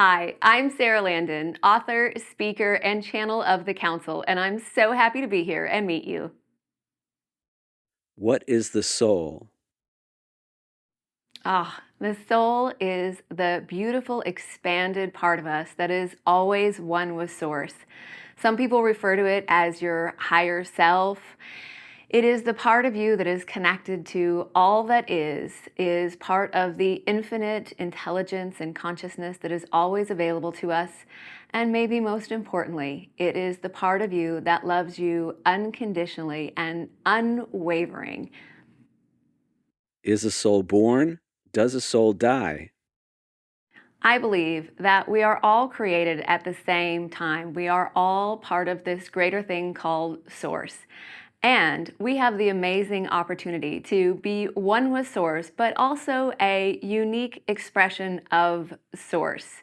Hi, I'm Sarah Landon, author, speaker, and channel of the Council, and I'm so happy to be here and meet you. What is the soul? The soul is the beautiful, expanded part of us that is always one with Source. Some people refer to it as your higher self. It is the part of you that is connected to all that is part of the infinite intelligence and consciousness that is always available to us. And maybe most importantly, it is the part of you that loves you unconditionally and unwavering. Is a soul born? Does a soul die? I believe that we are all created at the same time. We are all part of this greater thing called Source. And we have the amazing opportunity to be one with Source, but also a unique expression of Source.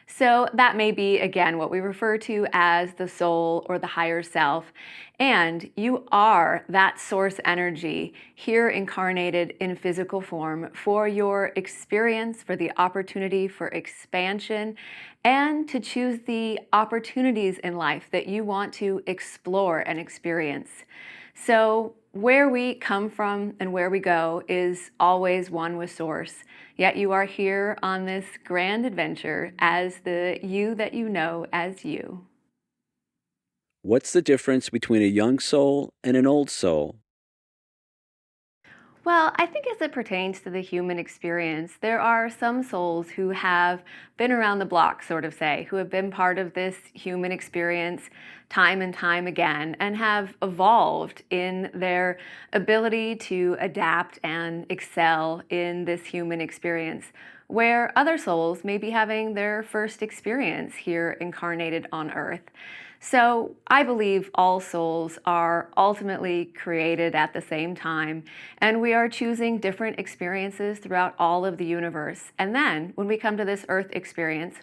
So that may be, again, what we refer to as the soul or the higher self. And you are that source energy here incarnated in physical form for your experience, for the opportunity for expansion, and to choose the opportunities in life that you want to explore and experience. So, where we come from and where we go is always one with Source. Yet you are here on this grand adventure as the you that you know as you. What's the difference between a young soul and an old soul? Well, I think as it pertains to the human experience, there are some souls who have been around the block, sort of say, who have been part of this human experience time and time again and have evolved in their ability to adapt and excel in this human experience, where other souls may be having their first experience here incarnated on Earth. So I believe all souls are ultimately created at the same time, and we are choosing different experiences throughout all of the universe. And then when we come to this Earth experience,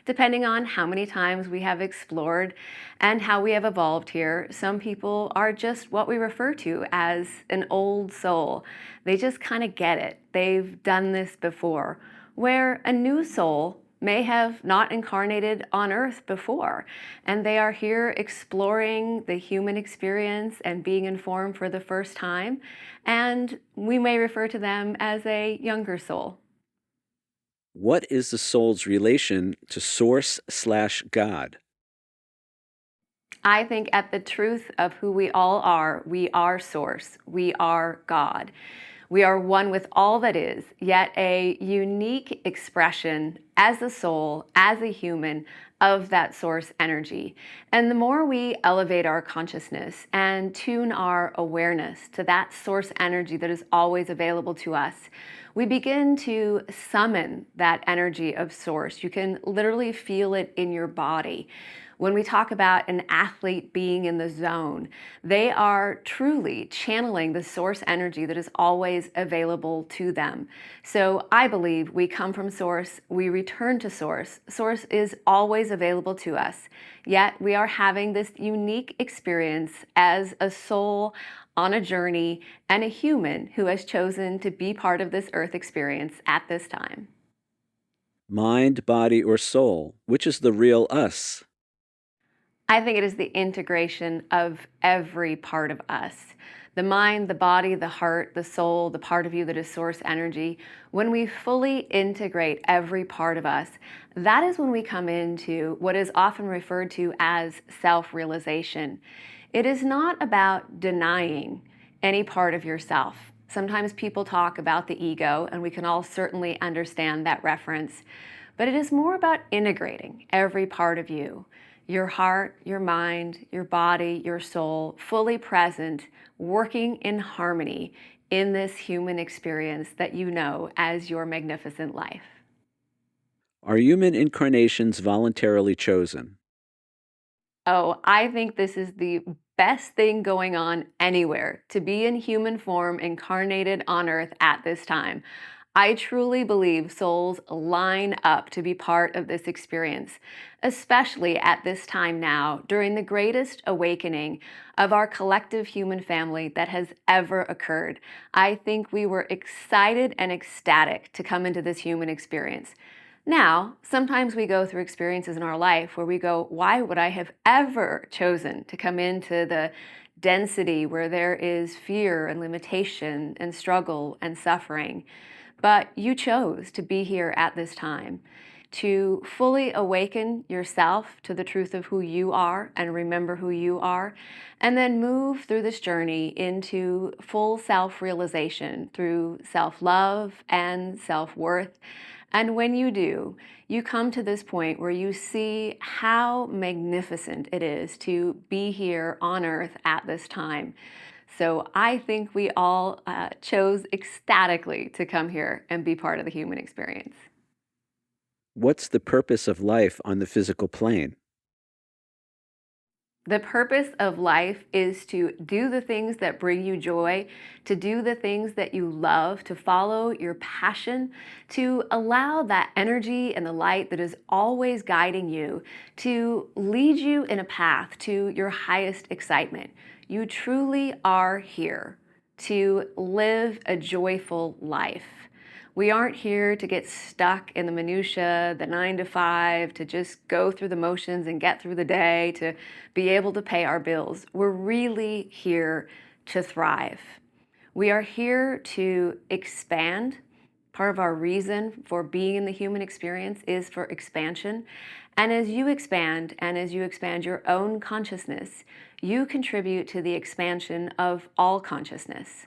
depending on how many times we have explored and how we have evolved here, some people are just what we refer to as an old soul. They just kind of get it. They've done this before. Where a new soul may have not incarnated on Earth before, and they are here exploring the human experience and being informed for the first time, and we may refer to them as a younger soul. What is the soul's relation to source/God? I think at the truth of who we are Source, we are God. We are one with all that is, yet a unique expression as a soul, as a human, of that source energy. And the more we elevate our consciousness and tune our awareness to that source energy that is always available to us, we begin to summon that energy of source. You can literally feel it in your body. When we talk about an athlete being in the zone, they are truly channeling the source energy that is always available to them. So I believe we come from source, we return to source. Source is always available to us. Yet we are having this unique experience as a soul on a journey and a human who has chosen to be part of this earth experience at this time. Mind, body, or soul? Which is the real us? I think it is the integration of every part of us. The mind, the body, the heart, the soul, the part of you that is source energy. When we fully integrate every part of us, that is when we come into what is often referred to as self realization. It is not about denying any part of yourself. Sometimes people talk about the ego, and we can all certainly understand that reference. But it is more about integrating every part of you, your heart, your mind, your body, your soul, fully present, working in harmony in this human experience that you know as your magnificent life. Are human incarnations voluntarily chosen? Oh, I think this is the best thing going on anywhere to be in human form incarnated on earth at this time. I truly believe souls line up to be part of this experience, especially at this time now, during the greatest awakening of our collective human family that has ever occurred. I think we were excited and ecstatic to come into this human experience. Now, sometimes we go through experiences in our life where we go, why would I have ever chosen to come into the density where there is fear and limitation and struggle and suffering? But you chose to be here at this time to fully awaken yourself to the truth of who you are and remember who you are, and then move through this journey into full self realization through self love and self worth. And when you do, you come to this point where you see how magnificent it is to be here on earth at this time. So I think we all chose ecstatically to come here and be part of the human experience. What's the purpose of life on the physical plane? The purpose of life is to do the things that bring you joy, to do the things that you love, to follow your passion, to allow that energy and the light that is always guiding you to lead you in a path to your highest excitement. You truly are here to live a joyful life. We aren't here to get stuck in the minutia, the 9 to 5, to just go through the motions and get through the day, to be able to pay our bills. We're really here to thrive. We are here to expand. Part of our reason for being in the human experience is for expansion. And as you expand and as you expand your own consciousness, you contribute to the expansion of all consciousness.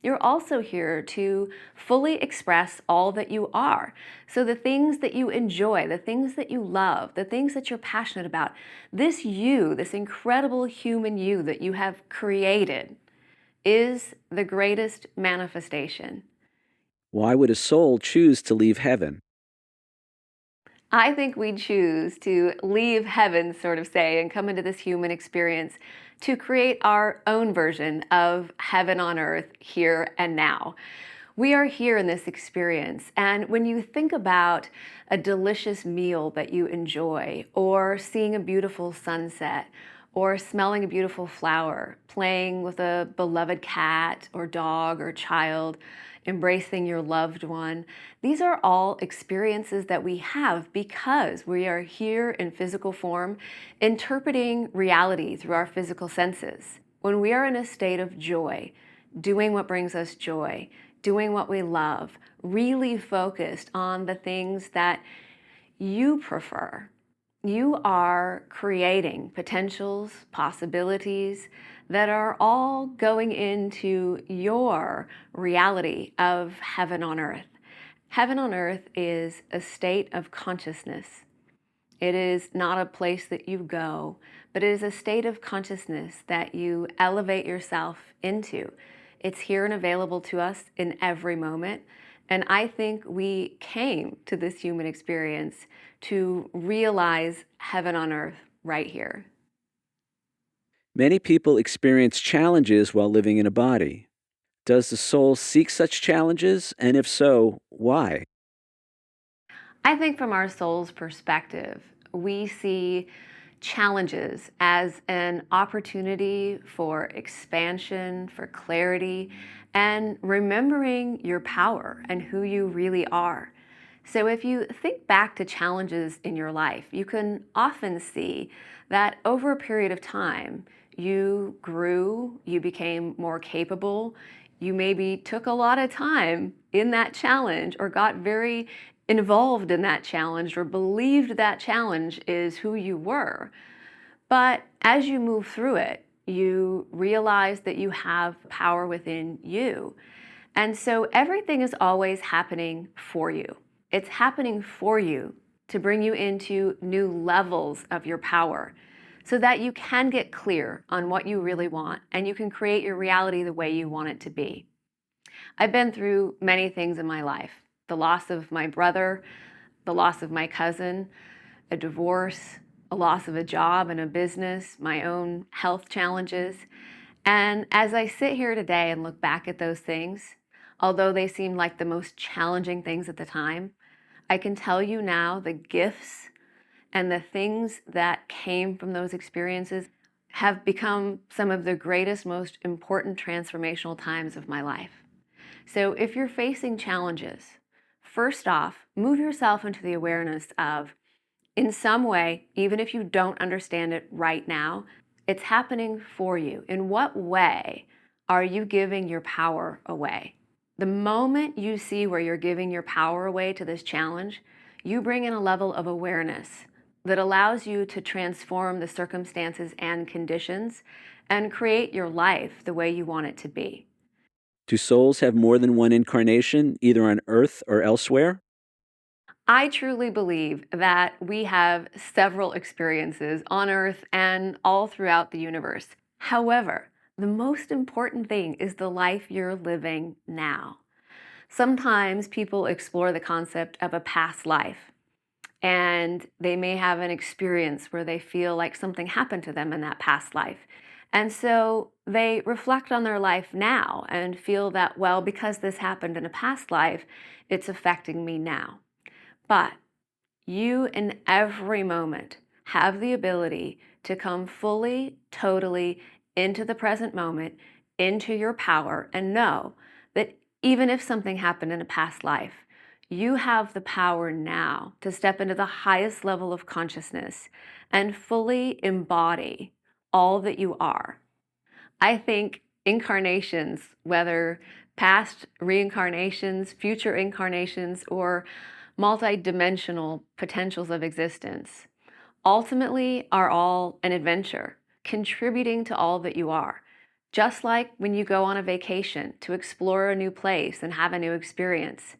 You're also here to fully express all that you are. So, the things that you enjoy, the things that you love, the things that you're passionate about, this you, this incredible human you that you have created, is the greatest manifestation. Why would a soul choose to leave heaven? I think we choose to leave heaven, sort of say, and come into this human experience to create our own version of heaven on earth here and now. We are here in this experience. And when you think about a delicious meal that you enjoy, or seeing a beautiful sunset, or smelling a beautiful flower, playing with a beloved cat or dog or child, embracing your loved one, these are all experiences that we have because we are here in physical form, interpreting reality through our physical senses. When we are in a state of joy, doing what brings us joy, doing what we love, really focused on the things that you prefer, you are creating potentials, possibilities that are all going into your reality of heaven on earth. Heaven on earth is a state of consciousness. It is not a place that you go, but it is a state of consciousness that you elevate yourself into. It's here and available to us in every moment. And I think we came to this human experience to realize heaven on earth right here. Many people experience challenges while living in a body. Does the soul seek such challenges? And if so, why? I think from our soul's perspective, we see challenges as an opportunity for expansion, for clarity, and remembering your power and who you really are. So, if you think back to challenges in your life, you can often see that over a period of time, you grew, you became more capable, you maybe took a lot of time in that challenge or got very involved in that challenge or believed that challenge is who you were. But as you move through it, you realize that you have power within you. And so everything is always happening for you. It's happening for you to bring you into new levels of your power so that you can get clear on what you really want and you can create your reality the way you want it to be. I've been through many things in my life: the loss of my brother, the loss of my cousin, a divorce, a loss of a job and a business, my own health challenges. And as I sit here today and look back at those things, although they seemed like the most challenging things at the time, I can tell you now the gifts and the things that came from those experiences have become some of the greatest, most important transformational times of my life. So if you're facing challenges, First off, move yourself into the awareness of, in some way, even if you don't understand it right now, it's happening for you. In what way are you giving your power away? The moment you see where you're giving your power away to this challenge, you bring in a level of awareness that allows you to transform the circumstances and conditions and create your life the way you want it to be. Do souls have more than one incarnation, either on Earth or elsewhere? I truly believe that we have several experiences on Earth and all throughout the universe. However, the most important thing is the life you're living now. Sometimes people explore the concept of a past life, and they may have an experience where they feel like something happened to them in that past life. And so they reflect on their life now and feel that, well, because this happened in a past life, it's affecting me now. But you, in every moment, have the ability to come fully, totally into the present moment, into your power, and know that even if something happened in a past life, you have the power now to step into the highest level of consciousness and fully embody all that you are. I think incarnations, whether past reincarnations, future incarnations, or multidimensional potentials of existence, ultimately are all an adventure, contributing to all that you are. Just like when you go on a vacation to explore a new place and have a new experience,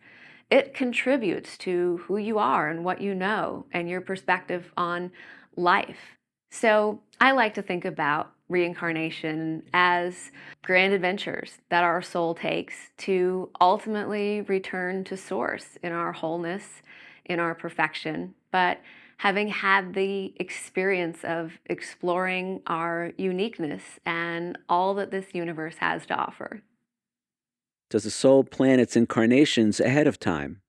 it contributes to who you are and what you know and your perspective on life. So I like to think about reincarnation as grand adventures that our soul takes to ultimately return to source in our wholeness, in our perfection. But having had the experience of exploring our uniqueness and all that this universe has to offer. Does a soul plan its incarnations ahead of time?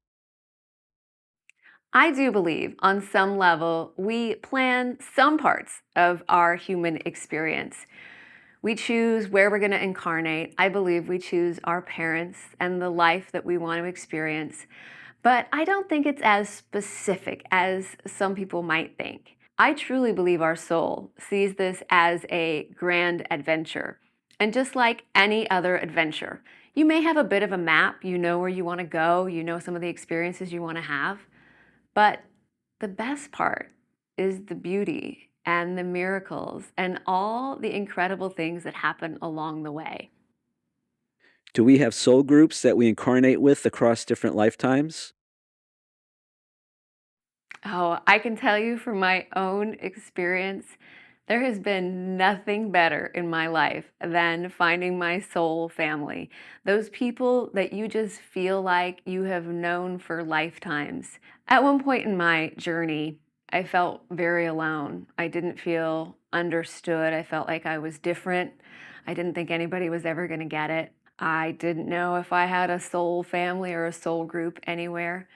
I do believe on some level we plan some parts of our human experience. We choose where we're going to incarnate. I believe we choose our parents and the life that we want to experience. But I don't think it's as specific as some people might think. I truly believe our soul sees this as a grand adventure. And just like any other adventure, you may have a bit of a map, you know where you want to go, you know some of the experiences you want to have. But the best part is the beauty and the miracles and all the incredible things that happen along the way. Do we have soul groups that we incarnate with across different lifetimes? Oh, I can tell you from my own experience, there has been nothing better in my life than finding my soul family. Those people that you just feel like you have known for lifetimes. At one point in my journey, I felt very alone. I didn't feel understood. I felt like I was different. I didn't think anybody was ever going to get it. I didn't know if I had a soul family or a soul group anywhere.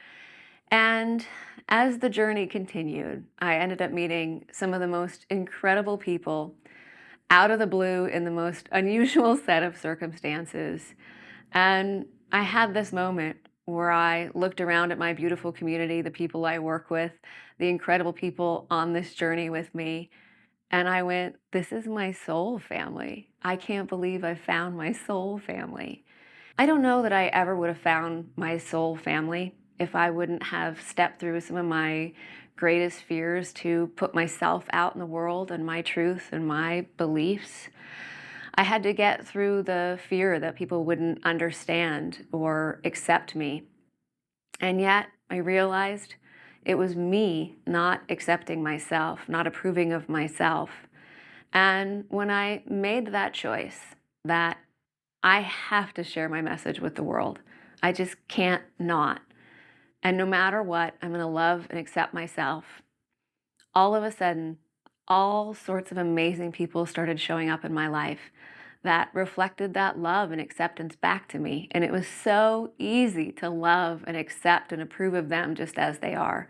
And as the journey continued, I ended up meeting some of the most incredible people out of the blue in the most unusual set of circumstances. And I had this moment where I looked around at my beautiful community, the people I work with, the incredible people on this journey with me, and I went, this is my soul family. I can't believe I found my soul family. I don't know that I ever would have found my soul family if I wouldn't have stepped through some of my greatest fears to put myself out in the world and my truth and my beliefs. I had to get through the fear that people wouldn't understand or accept me. And yet I realized it was me not accepting myself, not approving of myself. And when I made that choice, that I have to share my message with the world. I just can't not. And no matter what, I'm going to love and accept myself. All of a sudden, all sorts of amazing people started showing up in my life that reflected that love and acceptance back to me. And it was so easy to love and accept and approve of them just as they are.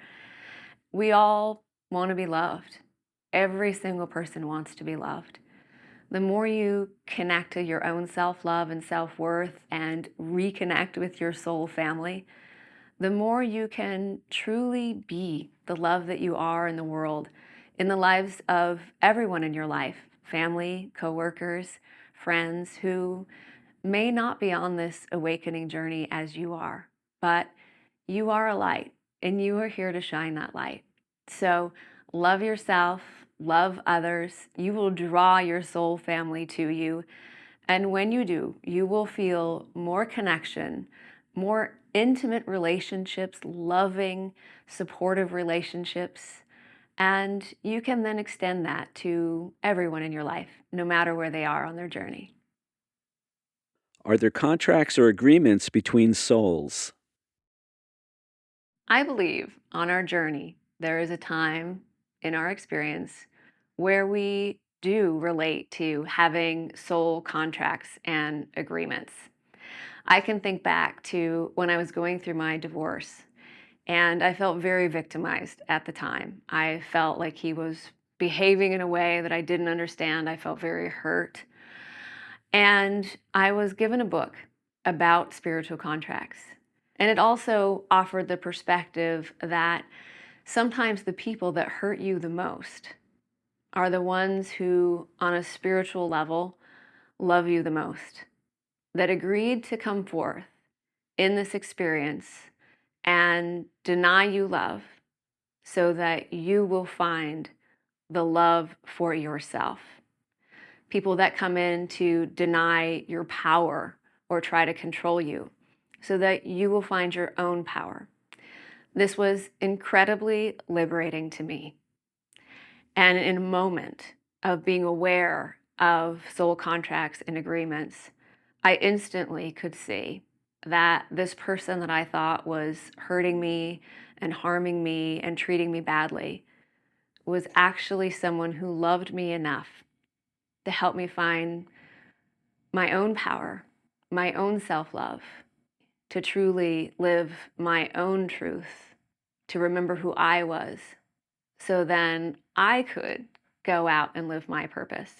We all want to be loved. Every single person wants to be loved. The more you connect to your own self love and self worth and reconnect with your soul family, the more you can truly be the love that you are in the world, in the lives of everyone in your life, family, coworkers, friends who may not be on this awakening journey as you are, but you are a light and you are here to shine that light. So love yourself, love others. You will draw your soul family to you. And when you do, you will feel more connection, more intimate relationships, loving, supportive relationships. And you can then extend that to everyone in your life, no matter where they are on their journey. Are there contracts or agreements between souls? I believe on our journey, there is a time in our experience where we do relate to having soul contracts and agreements. I can think back to when I was going through my divorce, and I felt very victimized at the time. I felt like he was behaving in a way that I didn't understand. I felt very hurt. And I was given a book about spiritual contracts. And it also offered the perspective that sometimes the people that hurt you the most are the ones who, on a spiritual level, love you the most, that agreed to come forth in this experience and deny you love so that you will find the love for yourself. People that come in to deny your power or try to control you so that you will find your own power. This was incredibly liberating to me. And in a moment of being aware of soul contracts and agreements, I instantly could see that this person that I thought was hurting me and harming me and treating me badly was actually someone who loved me enough to help me find my own power, my own self love, to truly live my own truth, to remember who I was, so then I could go out and live my purpose.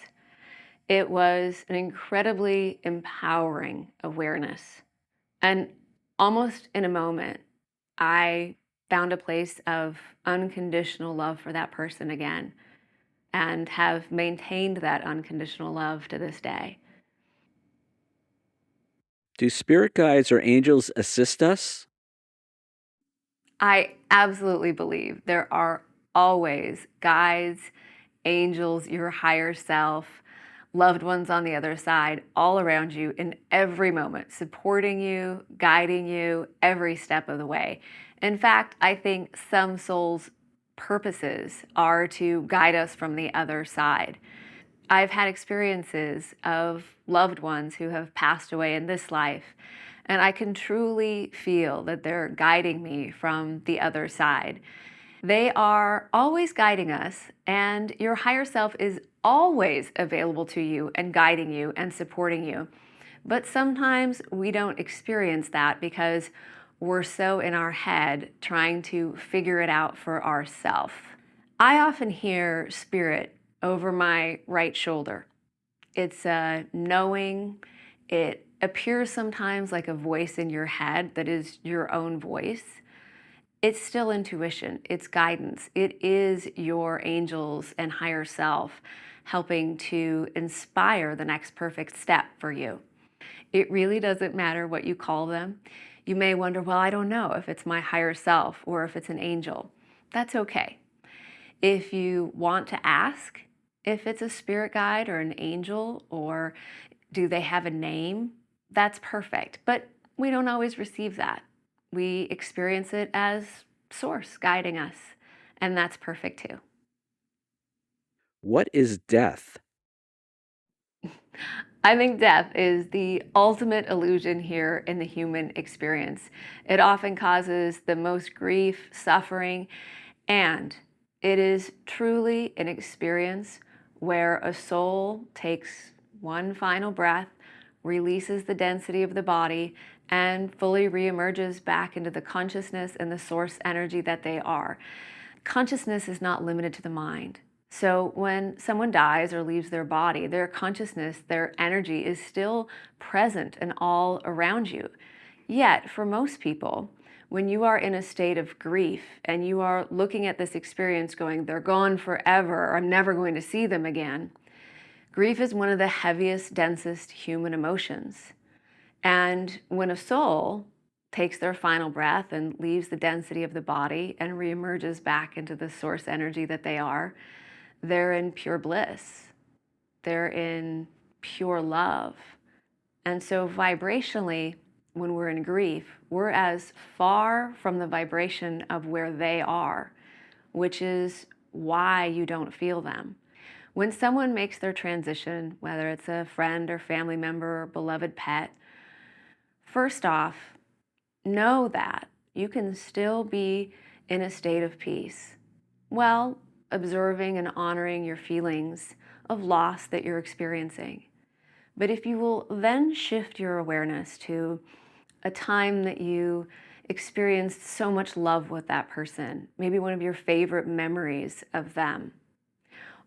It was an incredibly empowering awareness. And almost in a moment, I found a place of unconditional love for that person again and have maintained that unconditional love to this day. Do spirit guides or angels assist us? I absolutely believe there are always guides, angels, your higher self, loved ones on the other side, all around you in every moment, supporting you, guiding you every step of the way. In fact, I think some souls' purposes are to guide us from the other side. I've had experiences of loved ones who have passed away in this life, and I can truly feel that they're guiding me from the other side. They are always guiding us, and your higher self is always available to you and guiding you and supporting you. But sometimes we don't experience that because we're so in our head trying to figure it out for ourselves. I often hear spirit over my right shoulder. It's a knowing. It appears sometimes like a voice in your head that is your own voice. It's still intuition, it's guidance. It is your angels and higher self helping to inspire the next perfect step for you. It really doesn't matter what you call them. You may wonder, well, I don't know if it's my higher self or if it's an angel. That's okay. If you want to ask if it's a spirit guide or an angel or do they have a name, that's perfect. But we don't always receive that. We experience it as source guiding us, and that's perfect too. What is death? I think death is the ultimate illusion here in the human experience. It often causes the most grief, suffering, and it is truly an experience where a soul takes one final breath, releases the density of the body, and fully reemerges back into the consciousness and the source energy that they are. Consciousness is not limited to the mind. So when someone dies or leaves their body, their consciousness, their energy is still present and all around you. Yet, for most people, When you are in a state of grief and you are looking at this experience going, they're gone forever, or I'm never going to see them again, grief is one of the heaviest, densest human emotions. And when a soul takes their final breath and leaves the density of the body and reemerges back into the source energy that they are, they're in pure bliss. They're in pure love. And so, vibrationally, when we're in grief, we're as far from the vibration of where they are, which is why you don't feel them. When someone makes their transition, whether it's a friend or family member or beloved pet, first off, know that you can still be in a state of peace while observing and honoring your feelings of loss that you're experiencing. But if you will then shift your awareness to a time that you experienced so much love with that person, maybe one of your favorite memories of them,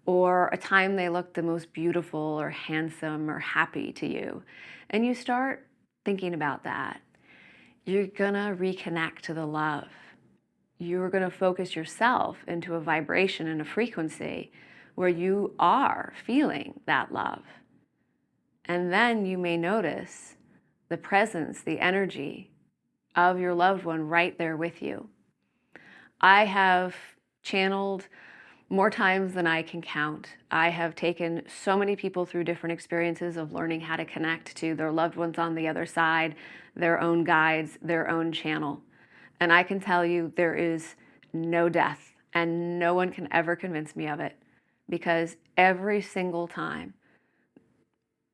or a time they looked the most beautiful or handsome or happy to you, and you start thinking about that, you're gonna reconnect to the love. You're gonna focus yourself into a vibration and a frequency where you are feeling that love. And then you may notice the presence, the energy of your loved one right there with you. I have channeled more times than I can count. I have taken so many people through different experiences of learning how to connect to their loved ones on the other side, their own guides, their own channel. And I can tell you there is no death, and no one can ever convince me of it, because every single time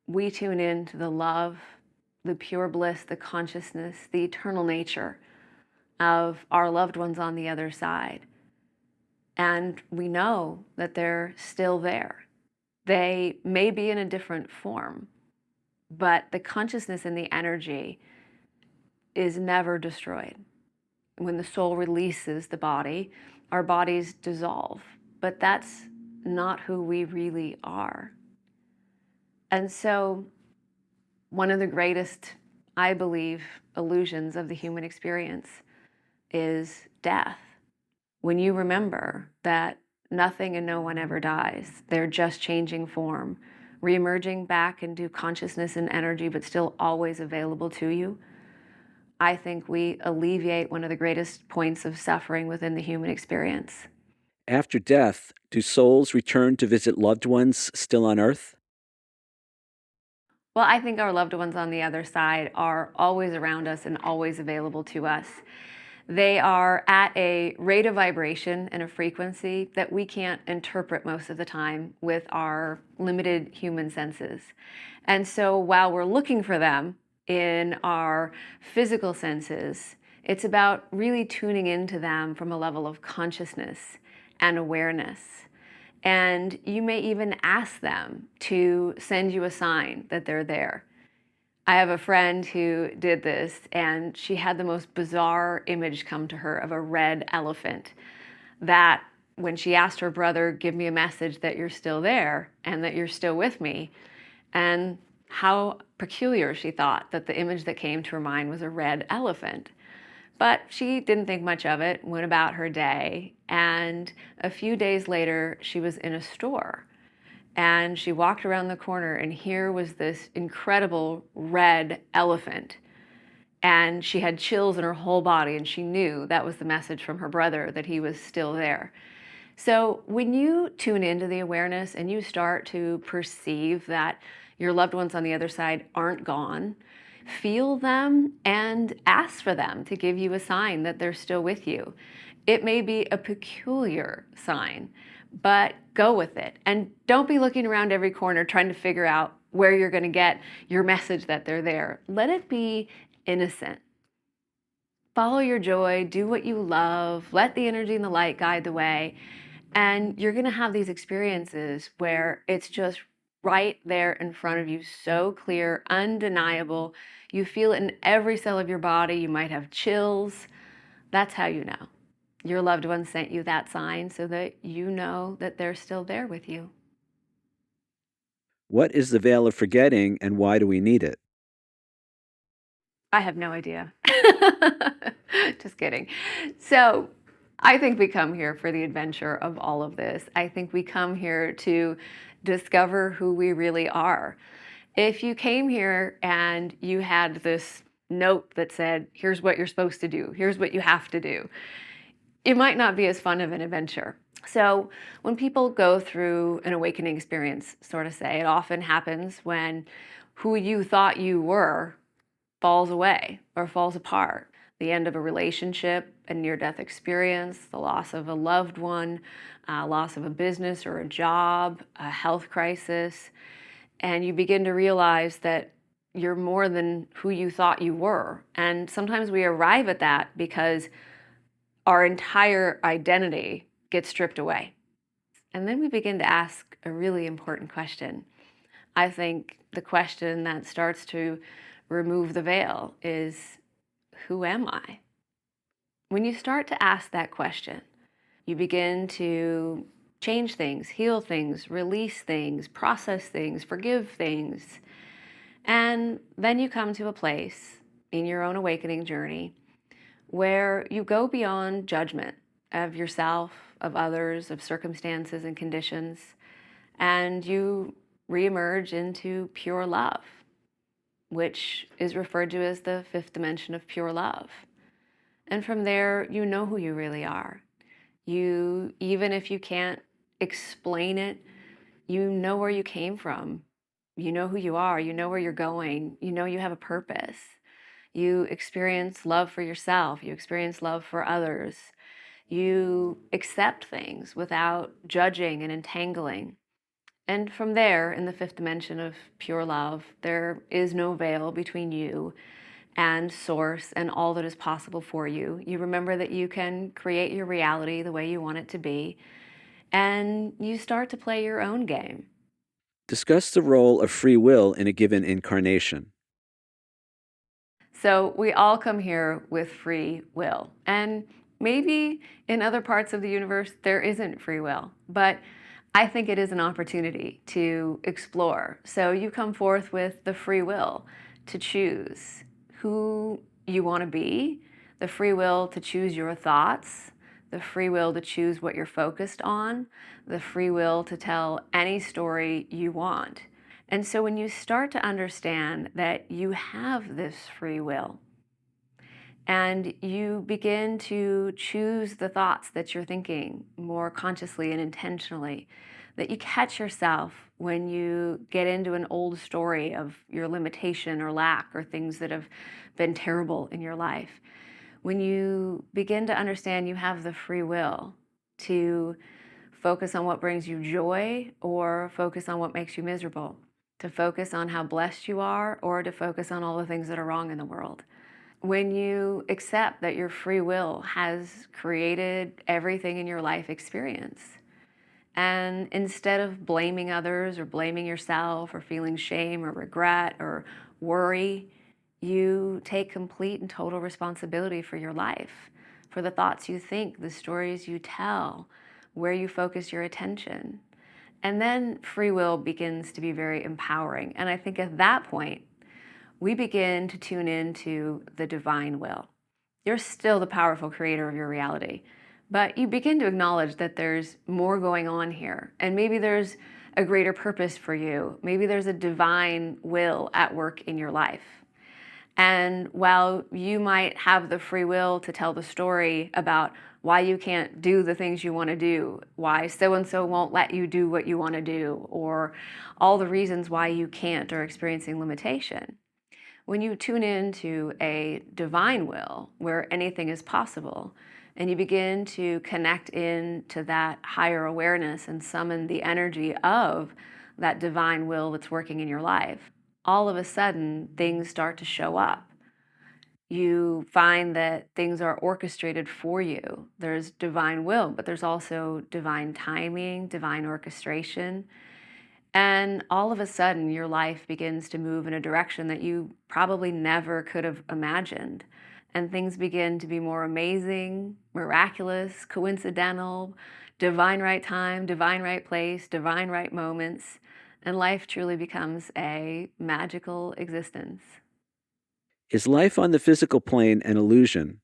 we tune in to the love, the pure bliss, the consciousness, the eternal nature of our loved ones on the other side. And we know that they're still there. They may be in a different form, but the consciousness and the energy is never destroyed. When the soul releases the body, our bodies dissolve, but that's not who we really are. And so, one of the greatest, I believe, illusions of the human experience is death. When you remember that nothing and no one ever dies, they're just changing form, reemerging back into consciousness and energy, but still always available to you, I think we alleviate one of the greatest points of suffering within the human experience. After death, do souls return to visit loved ones still on Earth? Well, I think our loved ones on the other side are always around us and always available to us. They are at a rate of vibration and a frequency that we can't interpret most of the time with our limited human senses. And so while we're looking for them in our physical senses, it's about really tuning into them from a level of consciousness and awareness. And you may even ask them to send you a sign that they're there. I have a friend who did this, and she had the most bizarre image come to her of a red elephant that when she asked her brother, give me a message that you're still there and that you're still with me, and how peculiar she thought that the image that came to her mind was a red elephant. But she didn't think much of it, went about her day, and a few days later, she was in a store. And she walked around the corner, and here was this incredible red elephant. And she had chills in her whole body, and she knew that was the message from her brother that he was still there. So when you tune into the awareness and you start to perceive that your loved ones on the other side aren't gone, feel them and ask for them to give you a sign that they're still with you. It may be a peculiar sign, but go with it. And don't be looking around every corner trying to figure out where you're going to get your message that they're there. Let it be innocent. Follow your joy, do what you love, let the energy and the light guide the way. And you're going to have these experiences where it's just right there in front of you, so clear, undeniable. You feel it in every cell of your body. You might have chills. That's how you know. Your loved one sent you that sign so that you know that they're still there with you. What is the veil of forgetting and why do we need it? I have no idea. Just kidding. So, I think we come here for the adventure of all of this. I think we come here to discover who we really are. If you came here and you had this note that said, here's what you're supposed to do, here's what you have to do, it might not be as fun of an adventure. So, when people go through an awakening experience, sort of say, it often happens when who you thought you were falls away or falls apart. The end of a relationship, a near death experience, the loss of a loved one, loss of a business or a job, a health crisis. And you begin to realize that you're more than who you thought you were. And sometimes we arrive at that because our entire identity gets stripped away. And then we begin to ask a really important question. I think the question that starts to remove the veil is, who am I? When you start to ask that question, you begin to change things, heal things, release things, process things, forgive things. And then you come to a place in your own awakening journey where you go beyond judgment of yourself, of others, of circumstances and conditions, and you reemerge into pure love, which is referred to as the fifth dimension of pure love. And from there, you know who you really are. You, even if you can't explain it, you know where you came from. You know who you are. You know where you're going. You know you have a purpose. You experience love for yourself. You experience love for others. You accept things without judging and entangling. And from there, in the fifth dimension of pure love, there is no veil between you and source and all that is possible for you. You remember that you can create your reality the way you want it to be, and you start to play your own game. Discuss the role of free will in a given incarnation. So we all come here with free will. And maybe in other parts of the universe, there isn't free will, but I think it is an opportunity to explore. So you come forth with the free will to choose who you want to be, the free will to choose your thoughts, the free will to choose what you're focused on, the free will to tell any story you want. And so when you start to understand that you have this free will and you begin to choose the thoughts that you're thinking more consciously and intentionally, that you catch yourself when you get into an old story of your limitation or lack or things that have been terrible in your life. When you begin to understand you have the free will to focus on what brings you joy or focus on what makes you miserable, to focus on how blessed you are or to focus on all the things that are wrong in the world. When you accept that your free will has created everything in your life experience, and instead of blaming others or blaming yourself or feeling shame or regret or worry, you take complete and total responsibility for your life, for the thoughts you think, the stories you tell, where you focus your attention. And then free will begins to be very empowering. And I think at that point, we begin to tune into the divine will. You're still the powerful creator of your reality, but you begin to acknowledge that there's more going on here. And maybe there's a greater purpose for you. Maybe there's a divine will at work in your life. And while you might have the free will to tell the story about why you can't do the things you want to do, why so and so won't let you do what you want to do, or all the reasons why you can't or experiencing limitation, when you tune into a divine will where anything is possible, and you begin to connect into that higher awareness and summon the energy of that divine will that's working in your life, all of a sudden things start to show up. You find that things are orchestrated for you. There's divine will, but there's also divine timing, divine orchestration. And all of a sudden, your life begins to move in a direction that you probably never could have imagined. And things begin to be more amazing, miraculous, coincidental, divine right time, divine right place, divine right moments. And life truly becomes a magical existence. Is life on the physical plane an illusion?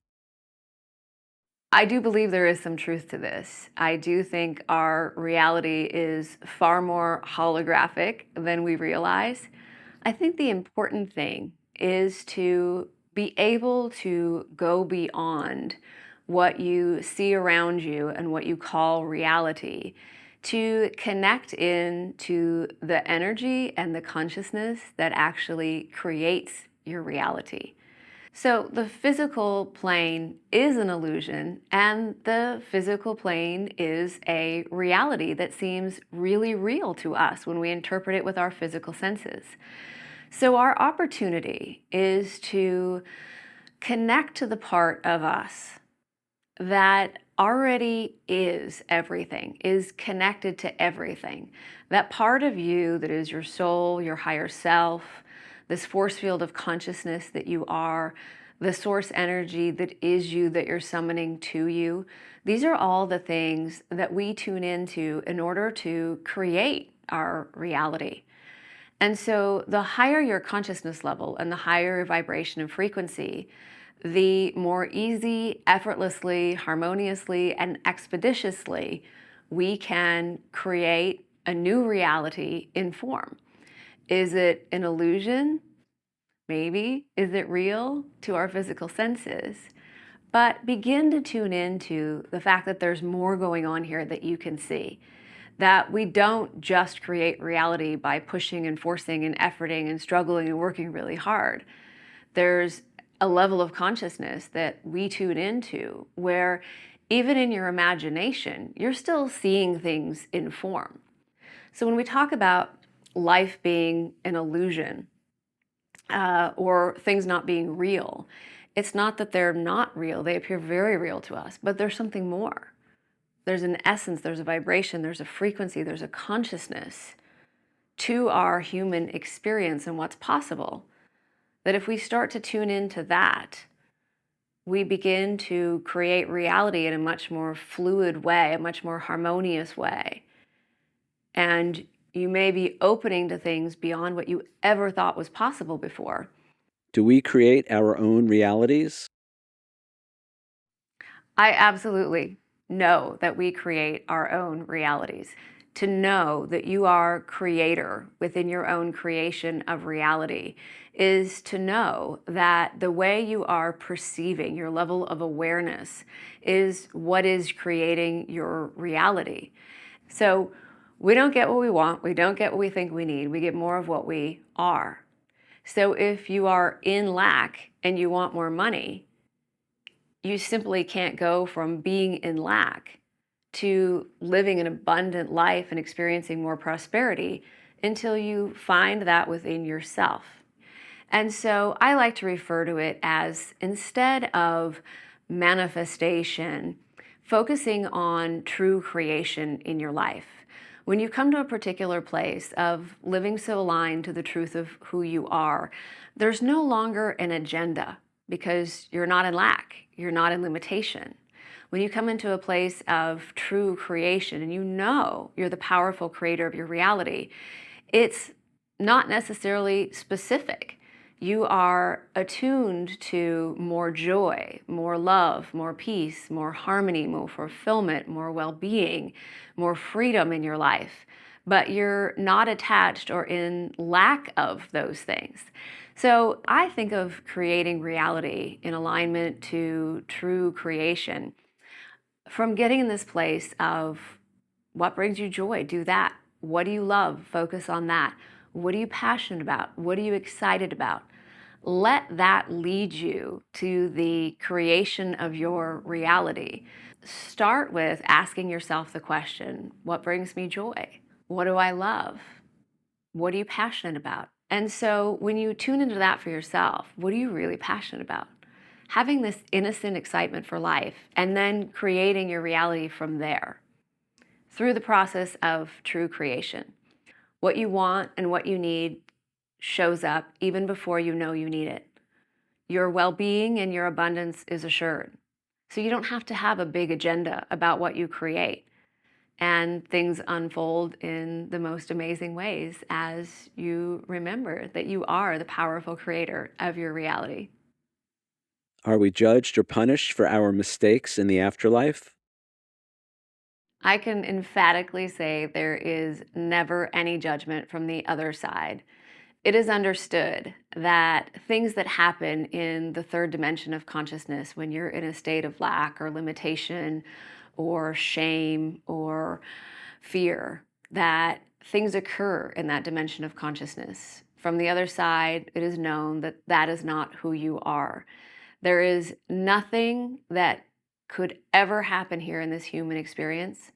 I do believe there is some truth to this. I do think our reality is far more holographic than we realize. I think the important thing is to be able to go beyond what you see around you and what you call reality, to connect in to the energy and the consciousness that actually creates your reality. So the physical plane is an illusion, and the physical plane is a reality that seems really real to us when we interpret it with our physical senses. So our opportunity is to connect to the part of us that already is everything, is connected to everything. That part of you that is your soul, your higher self, this force field of consciousness that you are, the source energy that is you, that you're summoning to you. These are all the things that we tune into in order to create our reality. And so the higher your consciousness level and the higher your vibration and frequency, the more easy, effortlessly, harmoniously, and expeditiously we can create a new reality in form. Is it an illusion? Maybe. Is it real to our physical senses? But begin to tune into the fact that there's more going on here that you can see. That we don't just create reality by pushing and forcing and efforting and struggling and working really hard. There's a level of consciousness that we tune into where even in your imagination, you're still seeing things in form. So when we talk about life being an illusion, or things not being real, it's not that they're not real. They appear very real to us, but there's something more. There's an essence, there's a vibration, there's a frequency, there's a consciousness to our human experience and what's possible. That if we start to tune into that, we begin to create reality in a much more fluid way, a much more harmonious way. And you may be opening to things beyond what you ever thought was possible before. Do we create our own realities? I absolutely know that we create our own realities. To know that you are creator within your own creation of reality is to know that the way you are perceiving your level of awareness is what is creating your reality. So we don't get what we want, we don't get what we think we need, we get more of what we are. So if you are in lack and you want more money, you simply can't go from being in lack to living an abundant life and experiencing more prosperity until you find that within yourself. And so I like to refer to it as, instead of manifestation, focusing on true creation in your life. When you come to a particular place of living so aligned to the truth of who you are, there's no longer an agenda because you're not in lack, you're not in limitation. When you come into a place of true creation and you know you're the powerful creator of your reality, it's not necessarily specific. You are attuned to more joy, more love, more peace, more harmony, more fulfillment, more well being, more freedom in your life. But you're not attached or in lack of those things. So I think of creating reality in alignment to true creation from getting in this place of what brings you joy, do that. What do you love? Focus on that. What are you passionate about? What are you excited about? Let that lead you to the creation of your reality. Start with asking yourself the question, what brings me joy? What do I love? What are you passionate about? And so when you tune into that for yourself, what are you really passionate about? Having this innocent excitement for life and then creating your reality from there through the process of true creation. What you want and what you need shows up even before you know you need it. Your well being and your abundance is assured. So you don't have to have a big agenda about what you create. And things unfold in the most amazing ways as you remember that you are the powerful creator of your reality. Are we judged or punished for our mistakes in the afterlife? I can emphatically say there is never any judgment from the other side. It is understood that things that happen in the third dimension of consciousness, when you're in a state of lack or limitation or shame or fear, that things occur in that dimension of consciousness. From the other side, it is known that that is not who you are. There is nothing that could ever happen here in this human experience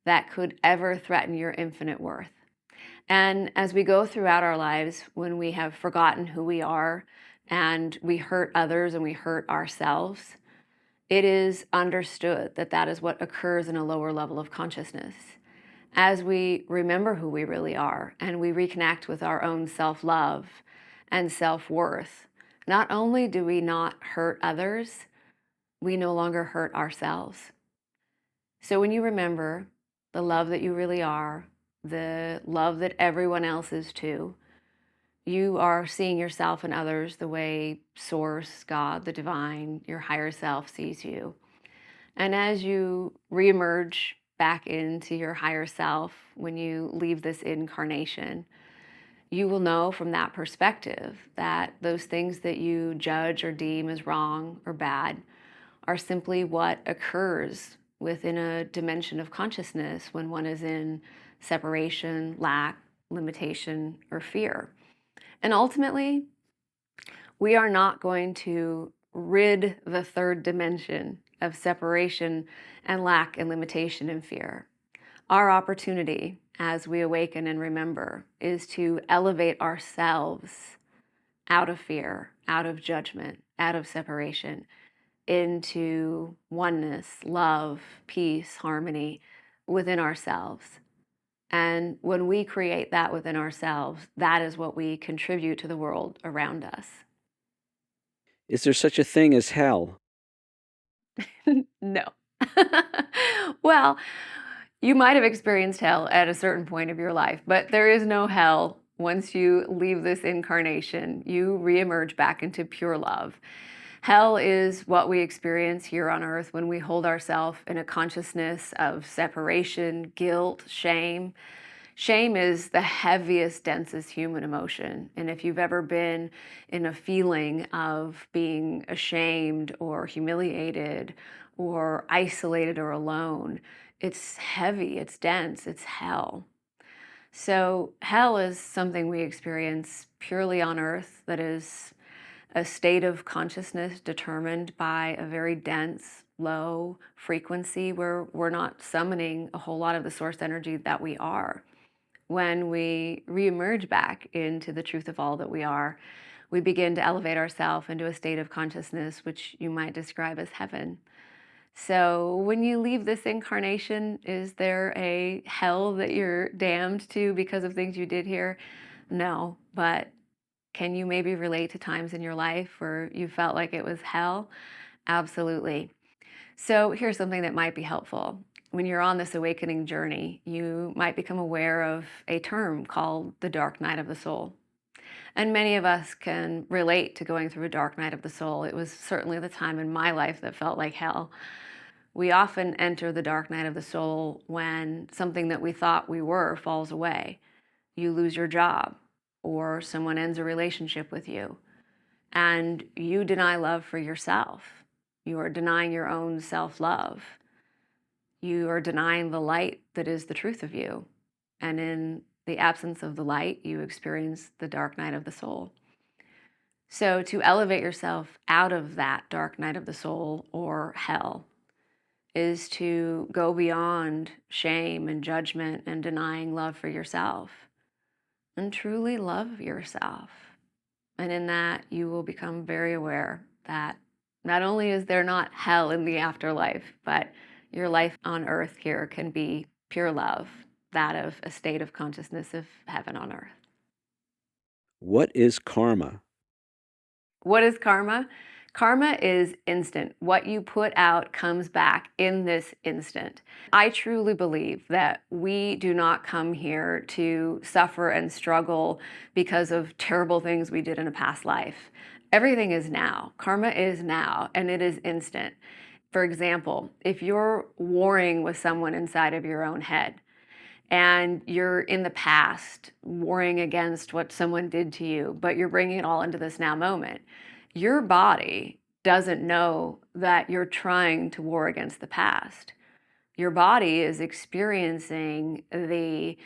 that could ever threaten your infinite worth. And as we go throughout our lives, when we have forgotten who we are and we hurt others and we hurt ourselves, it is understood that that is what occurs in a lower level of consciousness. As we remember who we really are and we reconnect with our own self love and self worth, not only do we not hurt others, we no longer hurt ourselves. So when you remember the love that you really are, the love that everyone else is too, you are seeing yourself and others the way Source, God, the divine, your higher self sees you. And as you reemerge back into your higher self when you leave this incarnation, you will know from that perspective that those things that you judge or deem as wrong or bad are simply what occurs within a dimension of consciousness when one is in separation, lack, limitation, or fear. And ultimately, we are not going to rid the third dimension of separation and lack and limitation and fear. Our opportunity as we awaken and remember is to elevate ourselves out of fear, out of judgment, out of separation, into oneness, love, peace, harmony within ourselves. And when we create that within ourselves, that is what we contribute to the world around us. Is there such a thing as hell? No. Well, you might have experienced hell at a certain point of your life, but there is no hell once you leave this incarnation. You reemerge back into pure love. Hell is what we experience here on earth when we hold ourselves in a consciousness of separation, guilt, shame. Shame is the heaviest, densest human emotion. And if you've ever been in a feeling of being ashamed or humiliated or isolated or alone, it's heavy, it's dense, it's hell. So, hell is something we experience purely on earth that is a state of consciousness determined by a very dense, low frequency where we're not summoning a whole lot of the source energy that we are. When we reemerge back into the truth of all that we are, we begin to elevate ourselves into a state of consciousness which you might describe as heaven. So, when you leave this incarnation, is there a hell that you're damned to because of things you did here? No, but can you maybe relate to times in your life where you felt like it was hell? Absolutely. So, here's something that might be helpful. When you're on this awakening journey, you might become aware of a term called the dark night of the soul. And many of us can relate to going through a dark night of the soul. It was certainly the time in my life that felt like hell. We often enter the dark night of the soul when something that we thought we were falls away. You lose your job, or someone ends a relationship with you, and you deny love for yourself. You are denying your own self love. You are denying the light that is the truth of you. And in the absence of the light, you experience the dark night of the soul. So, to elevate yourself out of that dark night of the soul or hell is to go beyond shame and judgment and denying love for yourself and truly love yourself. And in that, you will become very aware that not only is there not hell in the afterlife, but your life on earth here can be pure love, that of a state of consciousness of heaven on earth. What is karma? What is karma? Karma is instant. What you put out comes back in this instant. I truly believe that we do not come here to suffer and struggle because of terrible things we did in a past life. Everything is now. Karma is now, and it is instant. For example, if you're warring with someone inside of your own head, and you're in the past warring against what someone did to you, but you're bringing it all into this now moment. Your body doesn't know that you're trying to war against the past. Your body is experiencing the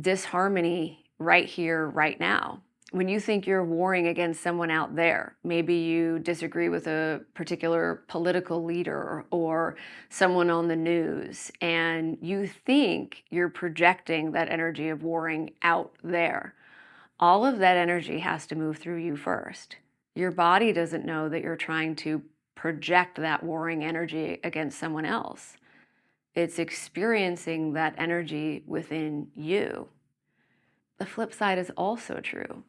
disharmony right here, right now. When you think you're warring against someone out there, maybe you disagree with a particular political leader or someone on the news, and you think you're projecting that energy of warring out there. All of that energy has to move through you first. Your body doesn't know that you're trying to project that warring energy against someone else. It's experiencing that energy within you. The flip side is also true.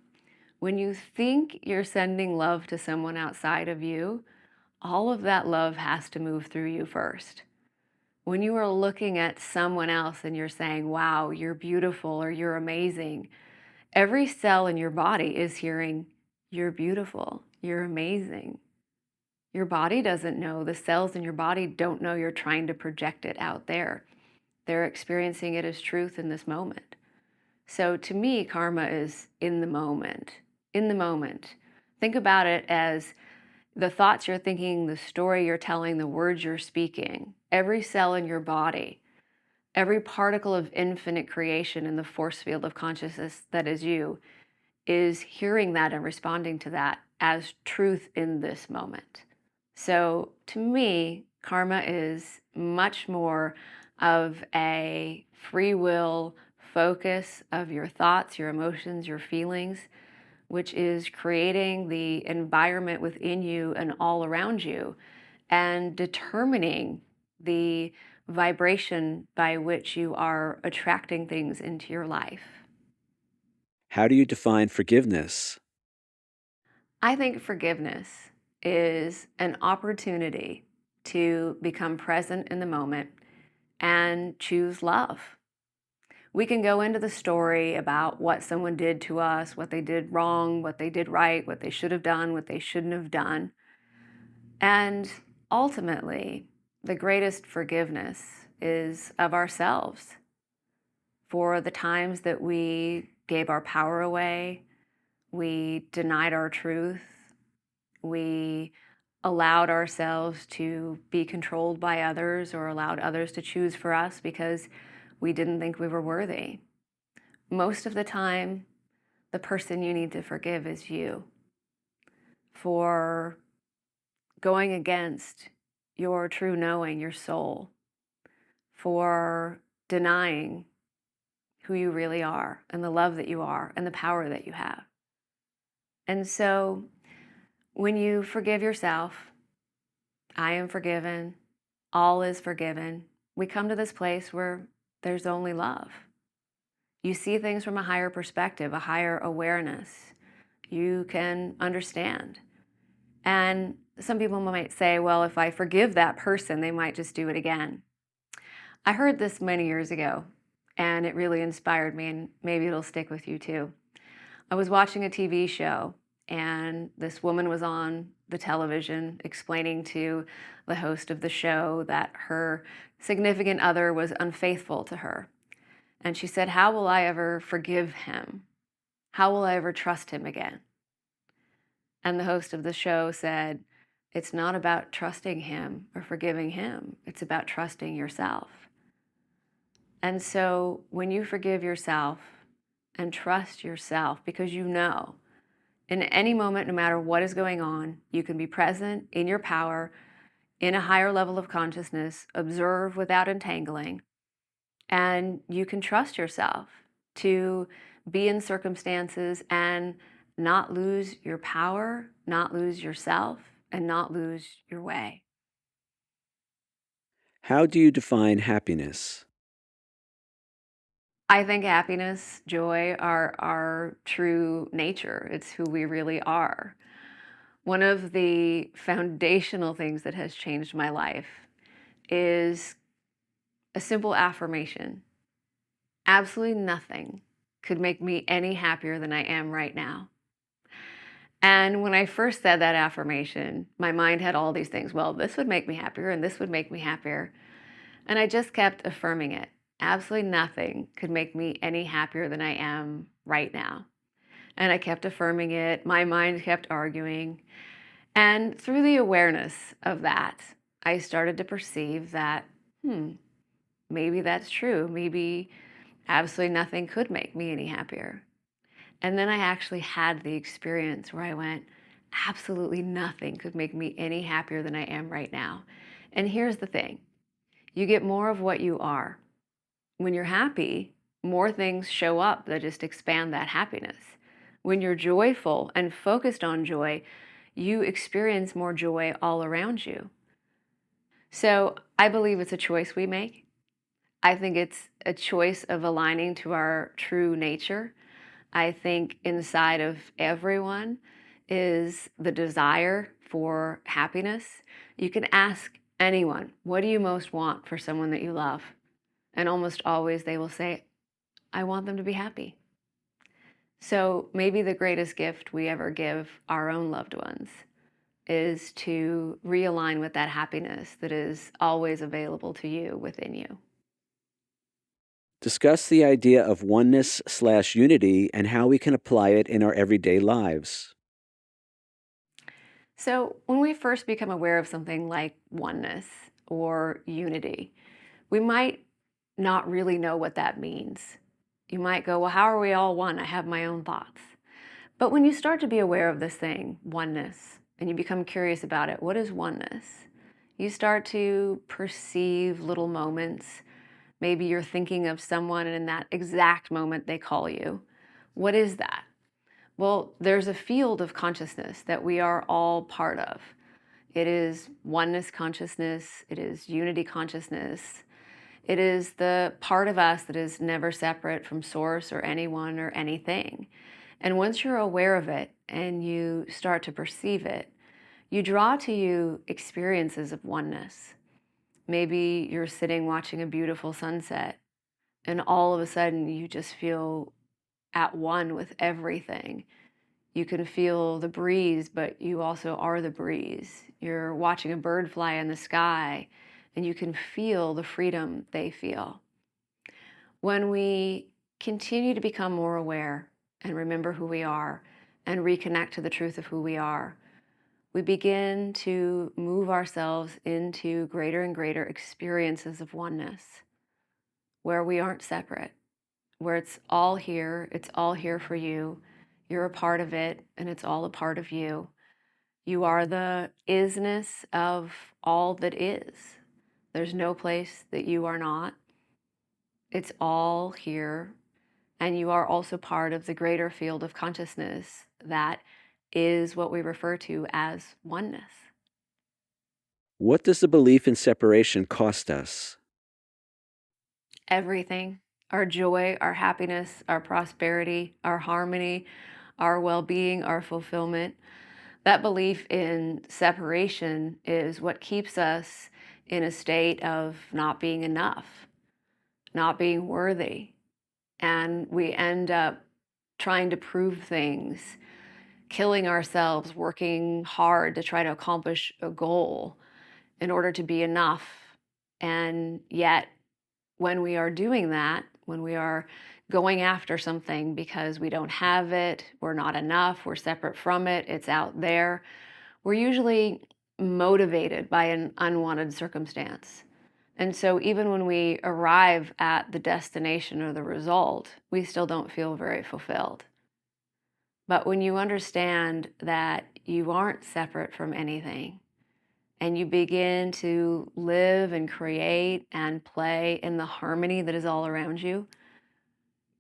When you think you're sending love to someone outside of you, all of that love has to move through you first. When you are looking at someone else and you're saying, wow, you're beautiful or you're amazing, every cell in your body is hearing, you're beautiful, you're amazing. Your body doesn't know, the cells in your body don't know you're trying to project it out there. They're experiencing it as truth in this moment. So to me, karma is in the moment. In the moment. Think about it as the thoughts you're thinking, the story you're telling, the words you're speaking. Every cell in your body, every particle of infinite creation in the force field of consciousness that is you, is hearing that and responding to that as truth in this moment. So to me, karma is much more of a free will focus of your thoughts, your emotions, your feelings, which is creating the environment within you and all around you and determining the vibration by which you are attracting things into your life. How do you define forgiveness? I think forgiveness is an opportunity to become present in the moment and choose love. We can go into the story about what someone did to us, what they did wrong, what they did right, what they should have done, what they shouldn't have done. And ultimately, the greatest forgiveness is of ourselves for the times that we gave our power away, we denied our truth, we allowed ourselves to be controlled by others or allowed others to choose for us because we didn't think we were worthy. Most of the time, the person you need to forgive is you for going against your true knowing, your soul, for denying who you really are and the love that you are and the power that you have. And so when you forgive yourself, I am forgiven, all is forgiven, we come to this place where there's only love. You see things from a higher perspective, a higher awareness. You can understand. And some people might say, well, if I forgive that person, they might just do it again. I heard this many years ago, and it really inspired me, and maybe it'll stick with you too. I was watching a TV show, and this woman was on the television explaining to the host of the show that her significant other was unfaithful to her. And she said, how will I ever forgive him? How will I ever trust him again? And the host of the show said, it's not about trusting him or forgiving him. It's about trusting yourself. And so when you forgive yourself and trust yourself, because you know in any moment, no matter what is going on, you can be present in your power, in a higher level of consciousness, observe without entangling, and you can trust yourself to be in circumstances and not lose your power, not lose yourself, and not lose your way. How do you define happiness? I think happiness, joy are our true nature. It's who we really are. One of the foundational things that has changed my life is a simple affirmation. Absolutely nothing could make me any happier than I am right now. And when I first said that affirmation, my mind had all these things. Well, this would make me happier and this would make me happier. And I just kept affirming it. Absolutely nothing could make me any happier than I am right now. And I kept affirming it. My mind kept arguing. And through the awareness of that, I started to perceive that, hmm, maybe that's true. Maybe absolutely nothing could make me any happier. And then I actually had the experience where I went, absolutely nothing could make me any happier than I am right now. And here's the thing, you get more of what you are. When you're happy, more things show up that just expand that happiness. When you're joyful and focused on joy, you experience more joy all around you. So I believe it's a choice we make. I think it's a choice of aligning to our true nature. I think inside of everyone is the desire for happiness. You can ask anyone, what do you most want for someone that you love? And almost always they will say, I want them to be happy. So maybe the greatest gift we ever give our own loved ones is to realign with that happiness that is always available to you within you. Discuss the idea of oneness/unity and how we can apply it in our everyday lives. So, when we first become aware of something like oneness or unity, we might not really know what that means. You might go, well, how are we all one? I have my own thoughts. But when you start to be aware of this thing, oneness, and you become curious about it, what is oneness? You start to perceive little moments. Maybe you're thinking of someone, and in that exact moment, they call you. What is that? Well, there's a field of consciousness that we are all part of. It is oneness consciousness, it is unity consciousness, it is the part of us that is never separate from source or anyone or anything. And once you're aware of it and you start to perceive it, you draw to you experiences of oneness. Maybe you're sitting watching a beautiful sunset, and all of a sudden you just feel at one with everything. You can feel the breeze, but you also are the breeze. You're watching a bird fly in the sky, and you can feel the freedom they feel. When we continue to become more aware and remember who we are and reconnect to the truth of who we are, we begin to move ourselves into greater and greater experiences of oneness where we aren't separate, where it's all here for you. You're a part of it, and it's all a part of you. You are the isness of all that is. There's no place that you are not. It's all here, and you are also part of the greater field of consciousness that is what we refer to as oneness. What does the belief in separation cost us? Everything, our joy, our happiness, our prosperity, our harmony, our well being, our fulfillment. That belief in separation is what keeps us in a state of not being enough, not being worthy. And we end up trying to prove things, killing ourselves, working hard to try to accomplish a goal in order to be enough. And yet, when we are doing that, when we are going after something because we don't have it, we're not enough, we're separate from it, it's out there, we're usually motivated by an unwanted circumstance. And so even when we arrive at the destination or the result, we still don't feel very fulfilled. But when you understand that you aren't separate from anything, and you begin to live and create and play in the harmony that is all around you,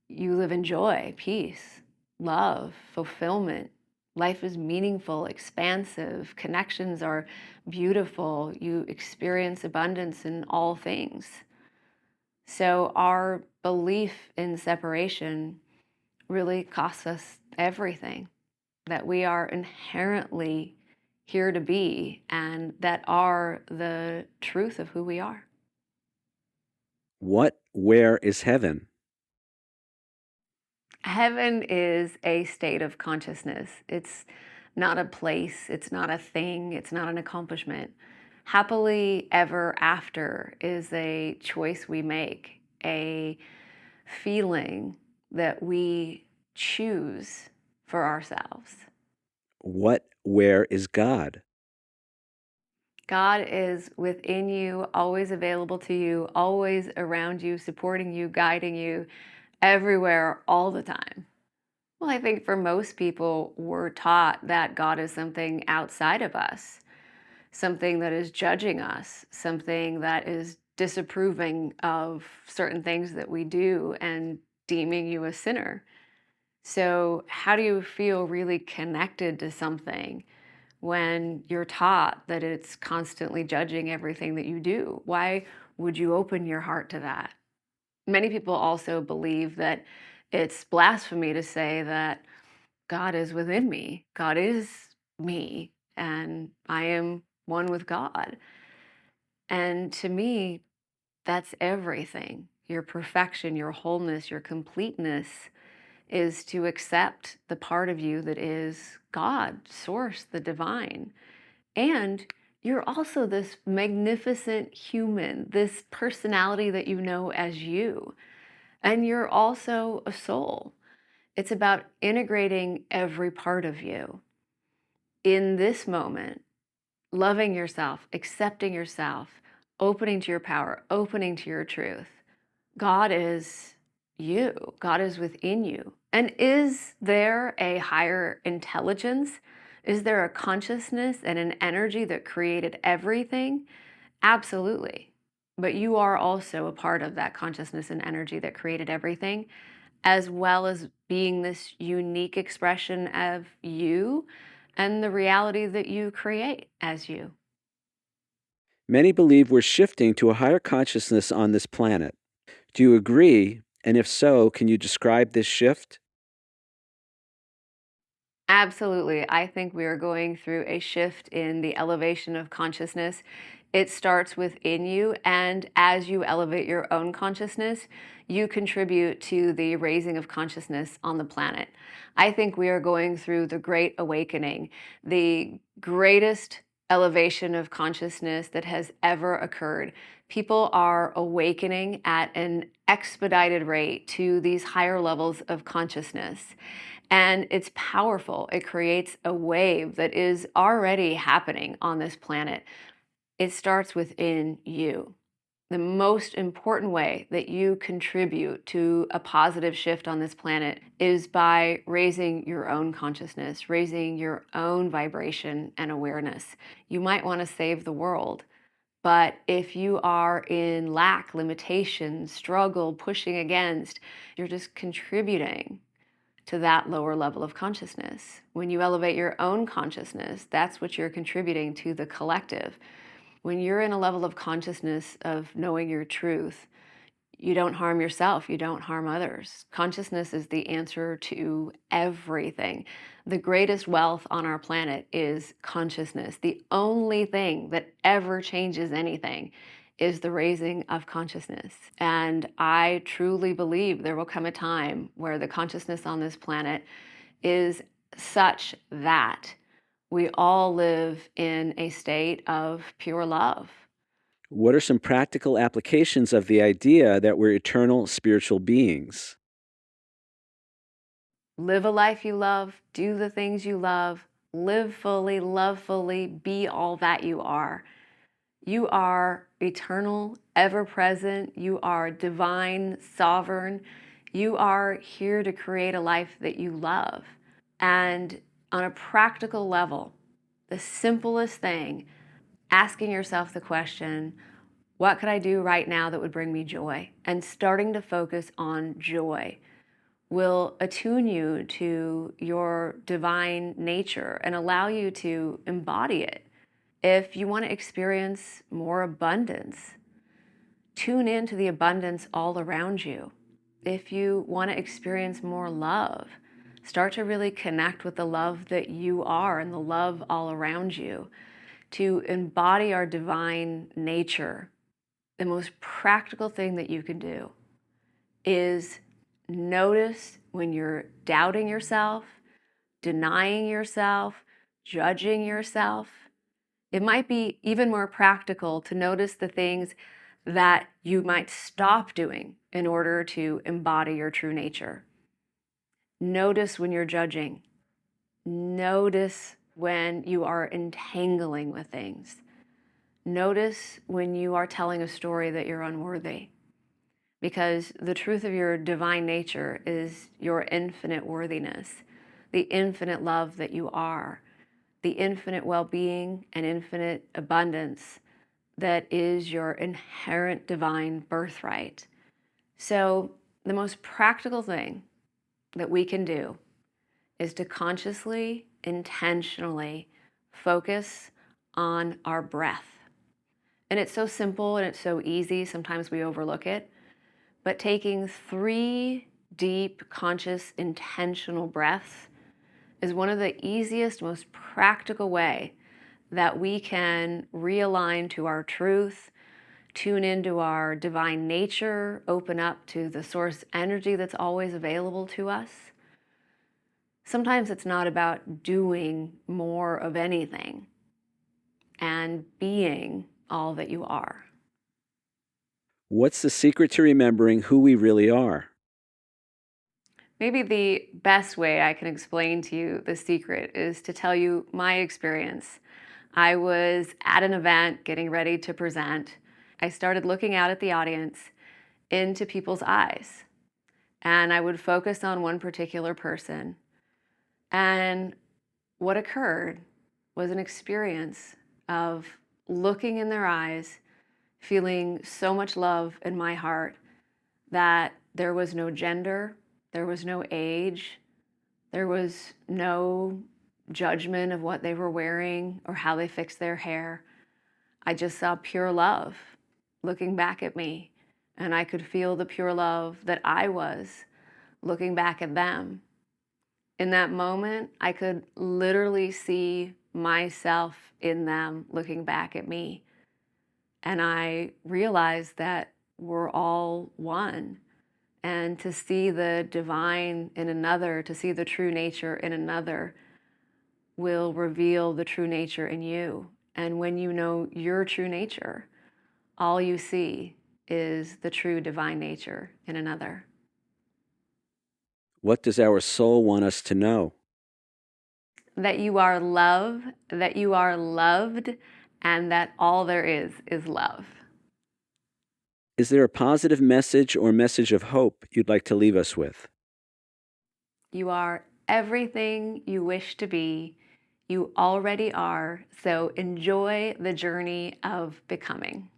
you live in joy, peace, love, fulfillment. Life is meaningful, expansive, connections are beautiful. You experience abundance in all things. So, our belief in separation really costs us everything, that we are inherently here to be and that are the truth of who we are. Where is heaven? Heaven is a state of consciousness. It's not a place, it's not a thing, it's not an accomplishment. Happily ever after is a choice we make, a feeling that we choose for ourselves. Where is God? God is within you, always available to you, always around you, supporting you, guiding you, everywhere, all the time. Well, I think for most people, we're taught that God is something outside of us, something that is judging us, something that is disapproving of certain things that we do and deeming you a sinner. So, how do you feel really connected to something when you're taught that it's constantly judging everything that you do? Why would you open your heart to that? Many people also believe that it's blasphemy to say that God is within me. God is me, and I am one with God. And to me, that's everything. Your perfection, your wholeness, your completeness is to accept the part of you that is God, source, the divine. And you're also this magnificent human, this personality that you know as you. And you're also a soul. It's about integrating every part of you in this moment, loving yourself, accepting yourself, opening to your power, opening to your truth. God is you, God is within you. And is there a higher intelligence? Is there a consciousness and an energy that created everything? Absolutely. But you are also a part of that consciousness and energy that created everything, as well as being this unique expression of you and the reality that you create as you. Many believe we're shifting to a higher consciousness on this planet. Do you agree? And if so, can you describe this shift? Absolutely. I think we are going through a shift in the elevation of consciousness. It starts within you, and as you elevate your own consciousness, you contribute to the raising of consciousness on the planet. I think we are going through the Great Awakening, the greatest elevation of consciousness that has ever occurred. People are awakening at an expedited rate to these higher levels of consciousness. And it's powerful. It creates a wave that is already happening on this planet. It starts within you. The most important way that you contribute to a positive shift on this planet is by raising your own consciousness, raising your own vibration and awareness. You might want to save the world, but if you are in lack, limitation, struggle, pushing against, you're just contributing to that lower level of consciousness. When you elevate your own consciousness, that's what you're contributing to the collective. When you're in a level of consciousness of knowing your truth, you don't harm yourself, you don't harm others. Consciousness is the answer to everything. The greatest wealth on our planet is consciousness. The only thing that ever changes anything is the raising of consciousness. And I truly believe there will come a time where the consciousness on this planet is such that we all live in a state of pure love. What are some practical applications of the idea that we're eternal spiritual beings? Live a life you love, do the things you love, live fully, love fully, be all that you are. You are eternal, ever present. You are divine, sovereign. You are here to create a life that you love. And on a practical level, the simplest thing, asking yourself the question, what could I do right now that would bring me joy? And starting to focus on joy will attune you to your divine nature and allow you to embody it. If you want to experience more abundance, tune into the abundance all around you. If you want to experience more love, Start to really connect with the love that you are and the love all around you. To embody our divine nature, the most practical thing that you can do is notice when you're doubting yourself, denying yourself, judging yourself. It might be even more practical to notice the things that you might stop doing in order to embody your true nature. Notice when you're judging. Notice when you are entangling with things. Notice when you are telling a story that you're unworthy. Because the truth of your divine nature is your infinite worthiness, the infinite love that you are, the infinite well being and infinite abundance that is your inherent divine birthright. So, the most practical thing that we can do is to consciously, intentionally focus on our breath. And it's so simple and it's so easy, sometimes we overlook it. But taking 3 deep, conscious, intentional breaths is one of the easiest, most practical way that we can realign to our truth, tune into our divine nature, open up to the source energy that's always available to us. Sometimes it's not about doing more of anything and being all that you are. What's the secret to remembering who we really are? Maybe the best way I can explain to you the secret is to tell you my experience. I was at an event getting ready to present. I started looking out at the audience into people's eyes, and I would focus on one particular person. And what occurred was an experience of looking in their eyes, feeling so much love in my heart that there was no gender, there was no age, there was no judgment of what they were wearing or how they fixed their hair. I just saw pure love looking back at me, and I could feel the pure love that I was looking back at them. In that moment, I could literally see myself in them looking back at me. And I realized that we're all one. And to see the divine in another, to see the true nature in another, will reveal the true nature in you. And when you know your true nature, all you see is the true divine nature in another. What does our soul want us to know? That you are love, that you are loved, and that all there is love. Is there a positive message or message of hope you'd like to leave us with? You are everything you wish to be. You already are. So enjoy the journey of becoming.